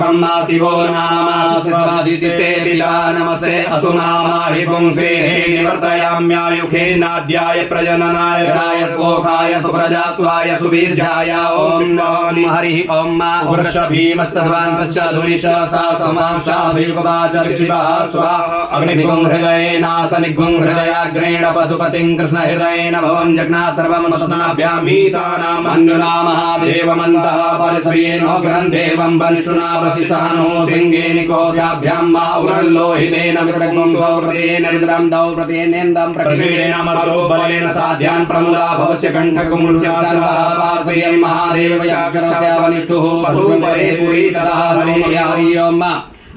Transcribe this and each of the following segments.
ब्रह्मा शिवो नाम शिवादितिस्ते पिता नमस्ते असुनामा हि पुंसे निवर्तयाम्यायुखे नाद्याय प्रजननाय राय स्वोखाय सुप्रजा स्वाय सुवीर्याय ओम नमो हरिः ओम वृषभीमस्तध्वान्तश्च धुनिश सा समांशाभियुगवाच ऋषिवः स्वा अग्निगुं हृदयेनासनिगुं हृदयाग्रेण पशुपतिं कृष्णहृदयेन भवं जग्ना सर्वं मसनाभ्यामीशानाम् अन्युना महादेवमन्तः परिसर्येनो ग्रन्थेवं वनिष्ठुना वसिष्ठनो सिंहेनिकोशाभ्यां मा उरल्लोहितेन विद्रगुं सौरतेन विद्रं दौप्रतेनेन्दं प्रकृतेन मतो बलेन साध्यान् प्रमुदा भवस्य कण्ठकुमुर्या सर्वः पार्श्वयं महादेव यक्षरस्य वनिष्ठुः पशुपते पुरी ततः हरियोम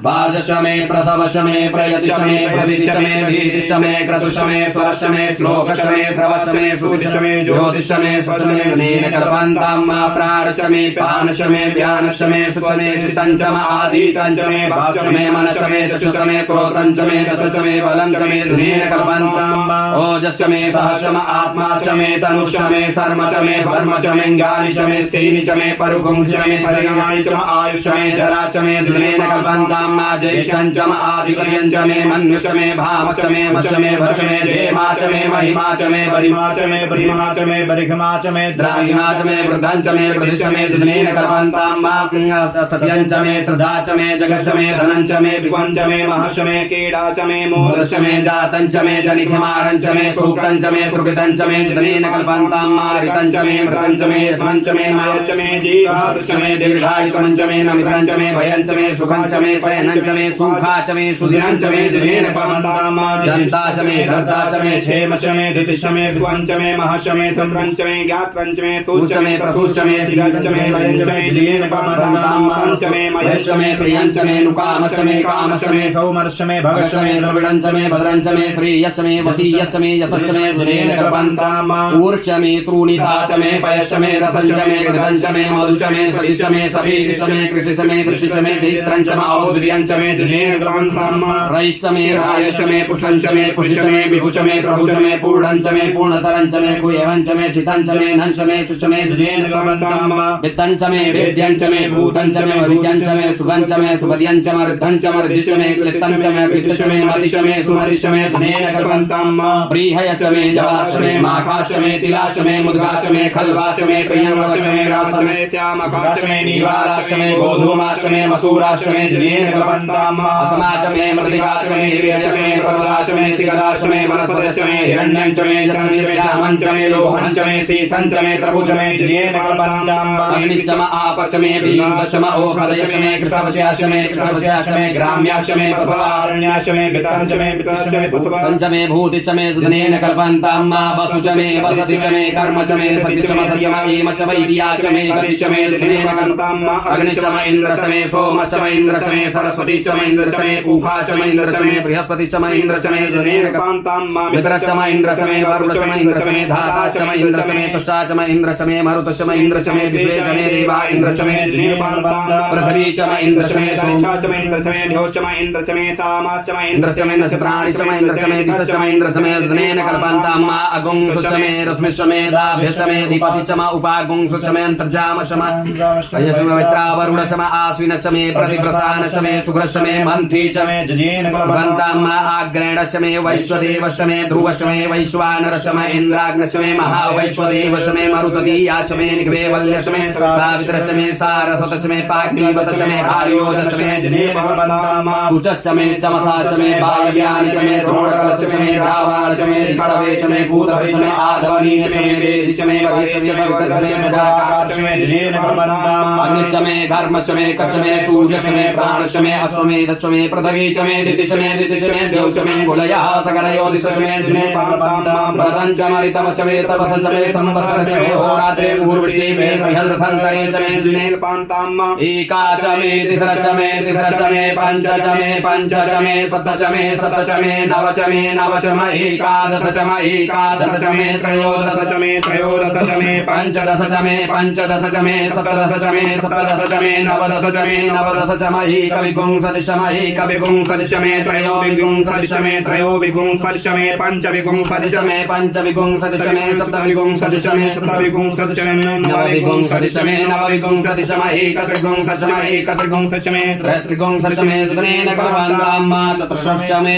वाजशमे प्रसवशमे प्रयतिशमे प्रवितिशमे धीतिशमे क्रतुशमे स्वरशमे श्लोकशमे श्रवशमे सुतिशमे ज्योतिशमे स्वशमे नेन कल्पन्तां प्राणशमे पानशमे व्यानशमे सुचमे चित्तञ्चम आदितञ्चमे भावशमे मनशमे चक्षुषमे श्रोत्रञ्चमे दशशमे बलञ्चमे नेन कल्पन्तां ओजश्चमे सहस्रम आत्माशमे तनुशमे सर्मचमे धर्मचमे ज्ञानिचमे स्थीनिचमे परुपुंशमे शरीरायचम आयुष्यमे जराचमे नेन कल्पन्तां ज्येष्ठञ्चम आदिपर्यञ्चमे मन्युचमे भामचमे मचमे भचमे जेमाचमे महिमाचमे परिमाचमे परिमाचमे बरिघमाचमे द्राघिमाचमे वृद्धञ्चमे वृद्धिशमे दुधनेन कल्पन्तां सत्यञ्चमे श्रद्धाचमे जगश्चमे धनञ्चमे विश्वञ्चमे महर्षमे कीडाचमे मोदशमे जातञ्चमे जनिखमाणञ्चमे सूक्तञ्चमे सुकृतञ्चमे दुधनेन कल्पन्तां मारितञ्चमे मृतञ्चमे यस्मञ्चमे मायचमे जीवादृशमे दीर्घायुतमञ्चमे नमितञ्चमे भयञ्चमे सुखञ्चमे नंचमे सुखाचमे सुधिरंचमे जनेन कल्पन्तां जन्ताचमे धर्ताचमे क्षेमचमे दितिशमे विश्वञ्चमे महर्षमे संरंचमे ज्ञात्रंचमे सूचमे प्रसूचमे सिरंचमे लयंचमे जनेन कल्पन्तां पंचमे महेशमे प्रियंचमे नुकामचमे कामचमे सौमर्षमे भगशमे द्रविडंचमे भद्रंचमे श्रेयस्मे वसीयस्मे यशस्मे जनेन कल्पन्तां ऊर्चमे त्रूणिताचमे पयशमे रसंचमे कृतंचमे मधुचमे सदिशमे सभीतिशमे कृषिचमे कृषिचमे दैत्रंचमे औद्रियंचमे जनेन कल्पन्तां रैश्चमे रायश्चमे पुष्टंचमे पुष्टिचमे विभुचमे प्रभुचमे पूर्णंचमे पूर्णतरंचमे कुयवंचमे चितंचमे नंचमे सुचमे जनेन कल्पन्तां वित्तंचमे वेद्यंचमे भूतंचमे विद्यंचमे सुगंचमे सुगद्यंचमे ऋद्धंचमे ऋद्धिचमे क्लित्तंचमे क्लित्तचमे मतिचमे सुमतिचमे जनेन कल्पन्तां प्रीहयचमे जवाश्चमे माखाश्चमे तिलाश्चमे मुद्गाश्चमे खल्वाश्चमे प्रियंवश्चमे राश्चमे श्यामकाश्चमे नीवाराश्चमे गोधूमाश्चमे मसूराश्चमे जनेन कल्पन्तां असमाचमे मृतिकाचमे हिरण्यचमे पर्वताचमे सिकदाचमे वनस्पतिचमे हिरण्यंचमे यस्मे श्यामंचमे लोहंचमे सीसंचमे त्रभुचमे जनेन कल्पन्तां अग्निश्चम आपश्चमे भीमश्चम ओखदयश्चमे कृष्णवश्याश्चमे कृष्णवश्याश्चमे ग्राम्याश्चमे पशवारण्याश्चमे गतांचमे पितश्चमे पंचमे भूतिश्चमे जनेन कल्पन्तां वसुचमे वसतिचमे कर्मचमे सतिचमे सत्यमे मचमे इदियाचमे गतिचमे जनेन कल्पन्तां अग्निश्चम इंद्रश्चमे सोमश्चमे इंद्रश्चमे सरस्वतीश्चमे इंद्रश्चमे पूखाश्चमे इंद्रश्चमे बृहस्पतिश्चमे इंद्रश्चमे जनेन कल्पन्तां मित्रश्चमे इंद्रश्चमे वरुणश्चमे इंद्रश्चमे धाताश्चमे इंद्रश्चमे तुष्टाश्चमे इंद्रश्चमे मरुतश्चमे इंद्रश्चमे विश्वेश्चमे देवा इंद्रश्चमे जनेन कल्पन्तां पृथ्वीश्चमे इंद्रश्चमे सोमश्चमे इंद्रश्चमे द्योश्चमे इंद्रश्चमे सामाश्चमे इंद्रश्चमे नक्षत्राणिश्चमे इंद्रश्चमे दिशश्चमे इंद्रश्चमे जनेन कल्पन्तां अगुंसुश्चमे रश्मिश्चमे दाभ्यश्चमे दीपतिश्चमे उपागुंसुश्चमे अन्तर्जामश्चमे अयश्चमे वैत्रावरुणश्चमे आश्विनश्चमे प्रतिप्रसानश्चमे सुग्रश्चमे मन्थीचमे जनेन कल्पन्तां आग्रेणश्चमे वैश्वदेवश्चमे ध्रुवश्चमे वैश्वानरश्चमे इन्द्राग्नश्चमे महावैश्वदेवश्चमे मरुतदीयाश्चमे निग्वेवल्यश्चमे सावित्रश्चमे सारस्वतश्चमे पाग्निवतश्चमे हार्योजश्चमे जनेन कल्पन्तां सुचश्चमे समसाश्चमे वायव्यानिश्चमे द्रोणकलश्चमे द्रावाणश्चमे कड़वेश्चमे भूतभेश्चमे आधवनीश्चमे वेदिश्चमे वैश्चमे मजाकाश्चमे जनेन कल्पन्तां अग्निश्चमे घर्मश्चमे कश्चमे सूर्यश्चमे प्राणश्चमे अश्वमेधश्चमे पृथ्वीश्चमे दितिश्चमे द्यौश्चमे गुलयः सकरयोदिश्चमे जनेन कल्पन्तां व्रतञ्चमरितमश्चमे तपसश्चमे संवत्सरश्चमे होरात्रे पूर्वश्चमे बृहद्रथन्तरेश्चमे जनेन कल्पन्तां एकाचमे तिस्रश्चमे पंचचमे सप्तचमे नवचमे एकादशचमे त्रयोदशचमे पंचदशचमे सप्तदशचमे नवदशचमे विगुंसतिशमहि कविगुंसतिशमे त्रयो विगुंसतिशमे त्रयो विगुंसतिशमे पंच विगुंसतिशमे पंच विगुंसतिशमे सप्त विगुंसतिशमे सप्त विगुंसतिशमे नव विगुंसतिशमे नव विगुंसतिशमहि कत्रिगुंसतिशमहि कत्रिगुंसतिशमे त्रयस्त्रिगुंसतिशमे तदनेन कल्पन्ताम्मा चतुष्षष्टमे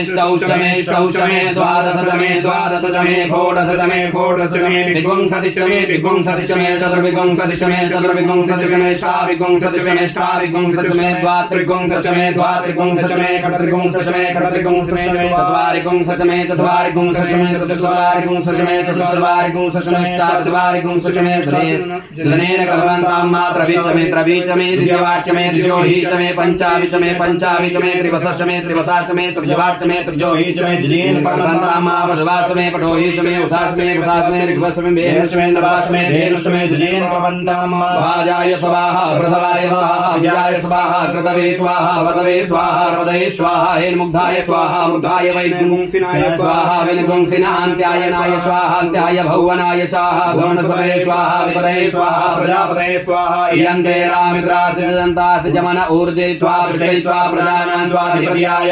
द्वादशतमे षोडशतमे विगुंसतिशमे चतुर्विगुंसतिशमे षाविगुंसतिशमे द्वात्रिगुंसतिशमे कत्रिगुंसतिशमे चत्वारिगुंसतिशमे चतुर्चत्वारिगुंसतिशमे अष्टाचत्वारिगुंसतिशमे तदनेन कल्पन्ताम्मा त्रवीचमे द्वितीयवाच्यमे द्वितीयोहीचमे पंचाविचमे त्रिवसश्चमे तृतीयवाच्यमे तृतीयोहीचमे जिजेन कल्पन्ताम्मा पशवासमे पठोहीचमे उषासमे ऋग्वसमे वेदश्चमे नवासमे धेनुश्चमे जिजेन कल्पन्ताम्मा भाजाय स्वाहा प्रथवाय स्वाहा विजयाय स्वाहा कृतवे स्वाहा वदवे स्वाहा रवदये स्वाहा हेन्मुग्धाय स्वाहा मुग्धाय वैगुंसिनाय स्वाहा विनगुंसिनान्त्यायनाय स्वाहा अन्त्याय भुवनाय स्वाहा भुवनस्पतये स्वाहा विपदये स्वाहा प्रजापतये स्वाहा यन्ते रामित्रासि जन्तासि जमन ऊर्जयित्वा पृष्टयित्वा प्रजानां त्वाधिपत्याय